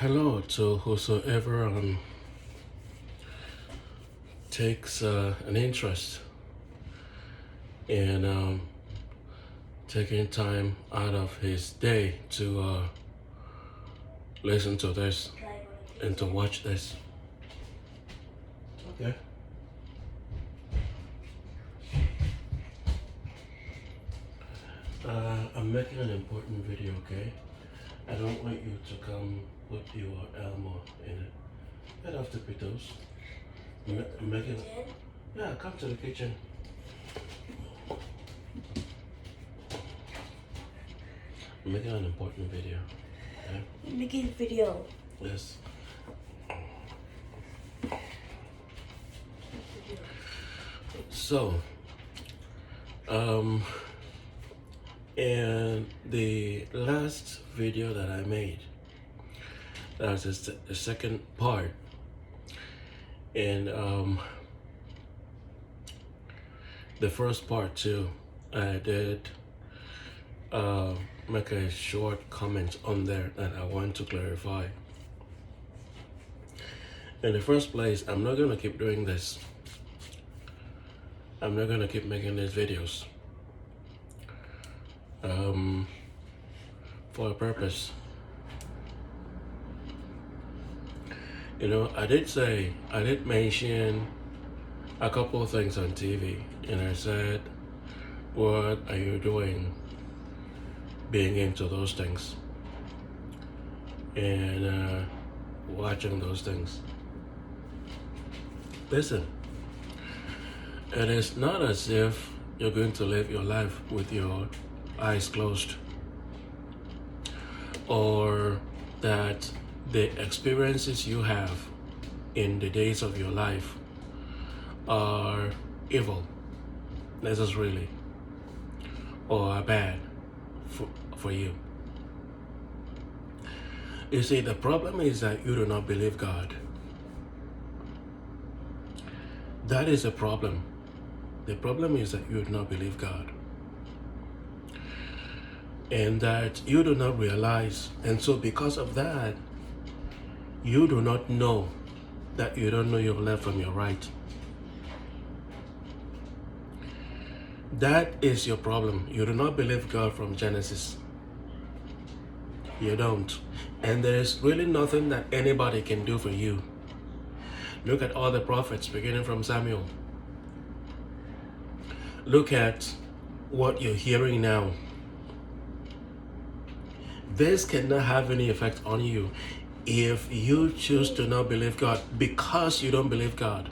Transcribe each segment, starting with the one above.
Hello to whosoever takes an interest in taking time out of his day to listen to this and to watch this. Okay. I'm making an important video, okay? I don't want you to come put your Elmo in it. Get off the potatoes. I'm making. Yeah, come to the kitchen. I'm making an important video. Okay? You're making a video. Yes. So, in the last video that I made, that's the second part, and the first part too, I did make a short comment on there that I want to clarify. In the first place, I'm not gonna keep doing this. I'm not gonna keep making these videos for a purpose. You know, I did mention a couple of things on TV, and I said, what are you doing being into those things and watching those things? Listen, it is not as if you're going to live your life with your eyes closed, or that the experiences you have in the days of your life are evil necessarily, or are bad for you. You see, the problem is that you do not believe God. That is a problem. The problem is that you do not believe God, and that you do not realize, and so because of that, you do not know that you don't know your left from your right. That is your problem. You do not believe God from Genesis. You don't. And there is really nothing that anybody can do for you. Look at all the prophets, beginning from Samuel. Look at what you're hearing now. This cannot have any effect on you if you choose to not believe God because you don't believe God.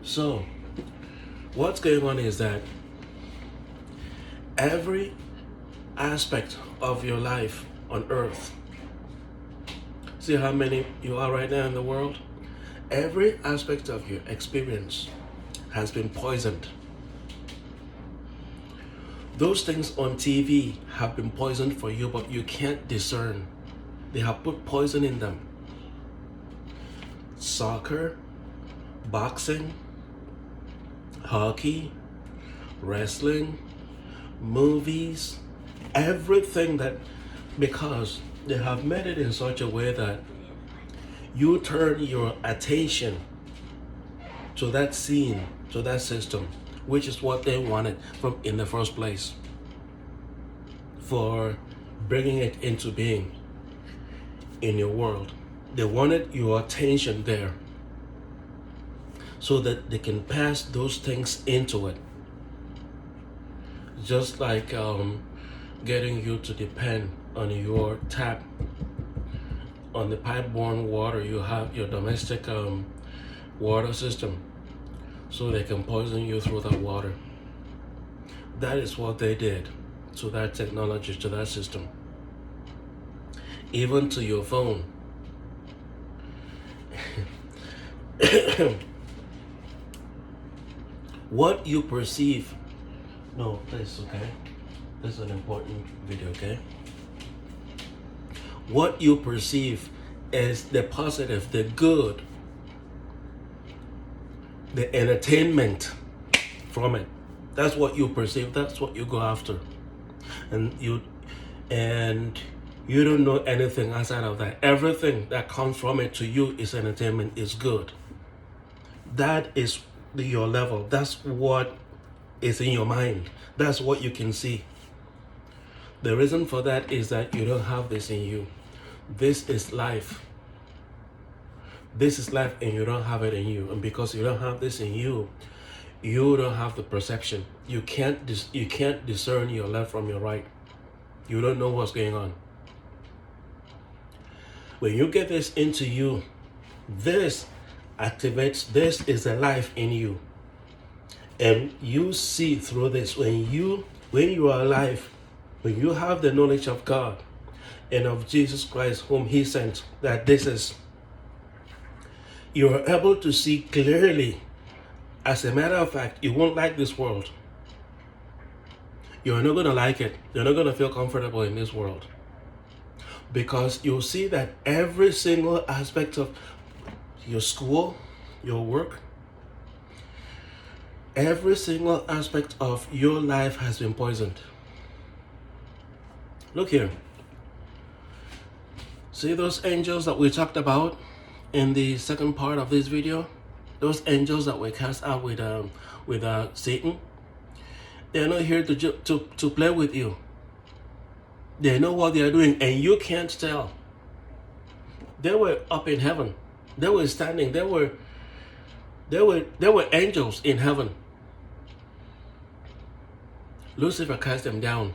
So, what's going on is that every aspect of your life on earth, see how many you are right now in the world? Every aspect of your experience has been poisoned. Those things on TV have been poisoned for you, but you can't discern. They have put poison in them. Soccer, boxing, hockey, wrestling, movies, everything that, because they have made it in such a way that you turn your attention to that scene, to that system, which is what they wanted from in the first place, for bringing it into being in your world. They wanted your attention there so that they can pass those things into it. Just like getting you to depend on your tap, on the pipe-borne water. You have your domestic water system, so they can poison you through that water. That is what they did to that technology, to that system. Even to your phone. What you perceive, no, please, okay? This is an important video, okay? What you perceive is the positive, the good, the entertainment from it. That's what you perceive. That's what you go after. And and you don't know anything outside of that. Everything that comes from it to you is entertainment, is good. That is your level. That's what is in your mind. That's what you can see. The reason for that is that you don't have this in you. This is life. This is life, and you don't have it in you. And because you don't have this in you, you don't have the perception. You can't discern your left from your right. You don't know what's going on. When you get this into you, this activates, this is the life in you. And you see through this. When you are alive, when you have the knowledge of God and of Jesus Christ whom he sent, that this is, you're able to see clearly. As a matter of fact, you won't like this world. You're not going to like it. You're not going to feel comfortable in this world. Because you'll see that every single aspect of your school, your work, every single aspect of your life has been poisoned. Look here. See those angels that we talked about in the second part of this video? Those angels that were cast out with Satan? They're not here to play with you. They know what they are doing, and you can't tell. They were up in heaven. They were standing. They were angels in heaven. Lucifer cast them down.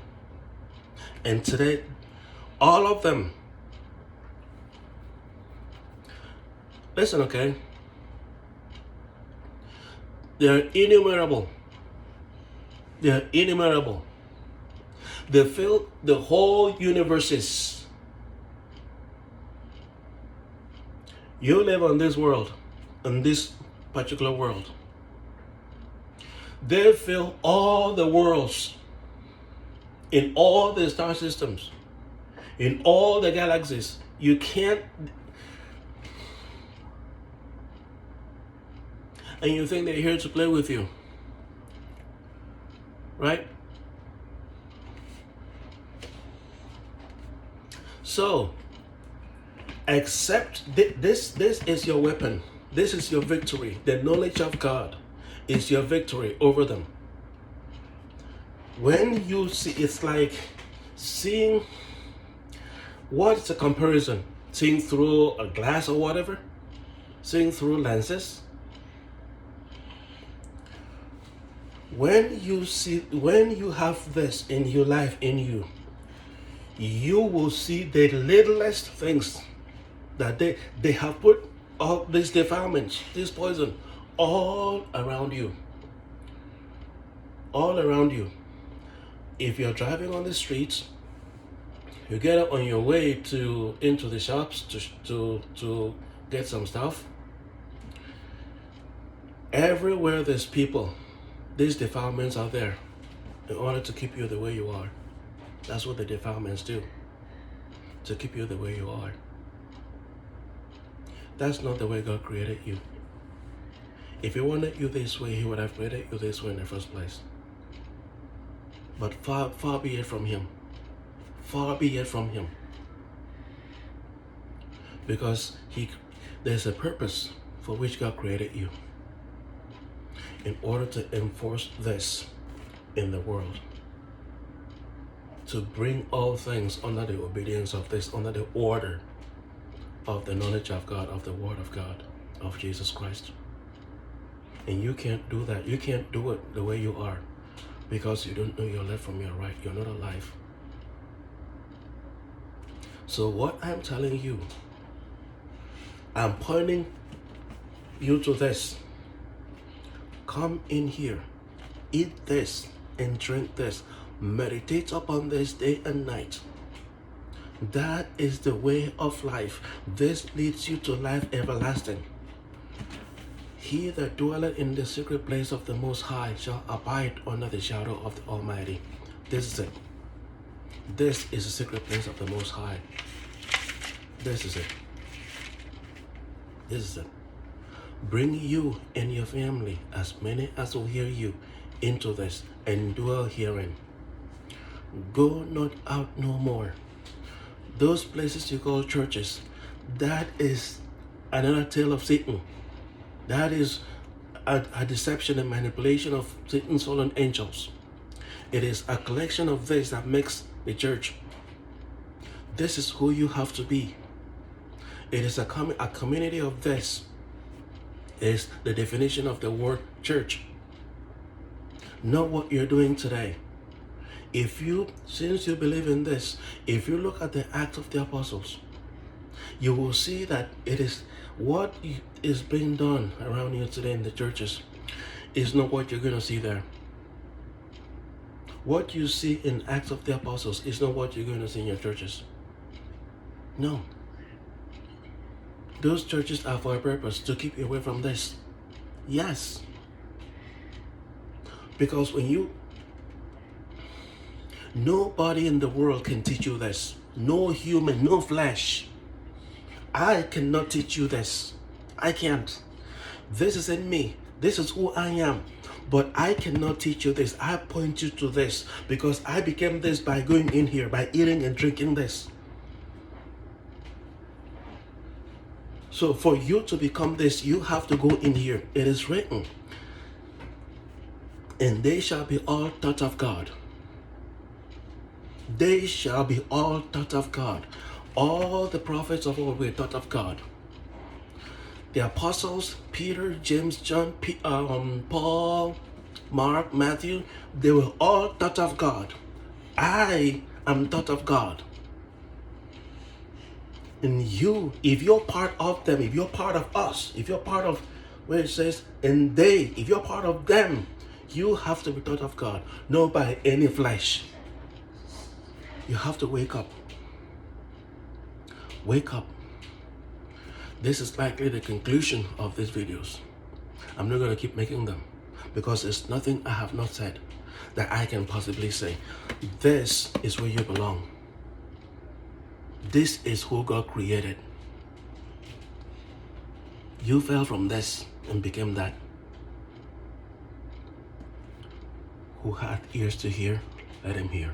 And today, all of them, listen, okay? They're innumerable. They're innumerable. They fill the whole universes. You live on this world, on this particular world. They fill all the worlds, in all the star systems, in all the galaxies. You can't, and you think they're here to play with you, right? So, accept this is your weapon. This is your victory. The knowledge of God is your victory over them. When you see, it's like seeing, what's a comparison? Seeing through a glass or whatever? Seeing through lenses? When you have this in your life, in you, you will see the littlest things that they have put all these defilements, this poison, all around you. All around you. If you're driving on the streets, you get on your way into the shops to get some stuff. Everywhere there's people, these defilements are there in order to keep you the way you are. That's what the defilements do, to keep you the way you are. That's not the way God created you. If he wanted you this way, he would have created you this way in the first place. But far be it from him. Far be it from him. Because there's a purpose for which God created you, in order to enforce this in the world. To bring all things under the obedience of this, under the order of the knowledge of God, of the Word of God, of Jesus Christ. And you can't do that. You can't do it the way you are, because you don't know your left from your right. You're not alive. So what I'm telling you, I'm pointing you to this. Come in here, eat this and drink this. Meditate upon this day and night. That is the way of life. This leads you to life everlasting. He that dwelleth in the secret place of the Most High shall abide under the shadow of the Almighty. This is it. This is the secret place of the Most High. This is it. This is it. Bring you and your family, as many as will hear you, into this and dwell herein. Go not out no more. Those places you call churches, that is another tale of Satan. That is a deception and manipulation of Satan's fallen angels. It is a collection of this that makes the church. This is who you have to be. It is a community of this. Is the definition of the word church. Not what you're doing today. Since you believe in this, if you look at the Acts of the Apostles, you will see that it is what is being done around you today in the churches is not what you're going to see there. What you see in Acts of the Apostles is not what you're going to see in your churches. No. Those churches are for a purpose, to keep you away from this. Yes. Because nobody in the world can teach you this. No human, no flesh. I cannot teach you this. I can't. This is in me. This is who I am. But I cannot teach you this. I point you to this because I became this by going in here, by eating and drinking this. So for you to become this, you have to go in here. It is written, and they shall be all taught of God. They shall be all taught of God. All the prophets of old were taught of God. The apostles, Peter, James, John, Paul, Mark, Matthew, they were all taught of God. I am taught of God. And you, if you're part of them, if you're part of us, if you're part of where it says, and they, if you're part of them, you have to be taught of God, not by any flesh. You have to wake up. Wake up. This is likely the conclusion of these videos. I'm not going to keep making them because there's nothing I have not said that I can possibly say. This is where you belong. This is who God created. You fell from this and became that. Who hath ears to hear, let him hear.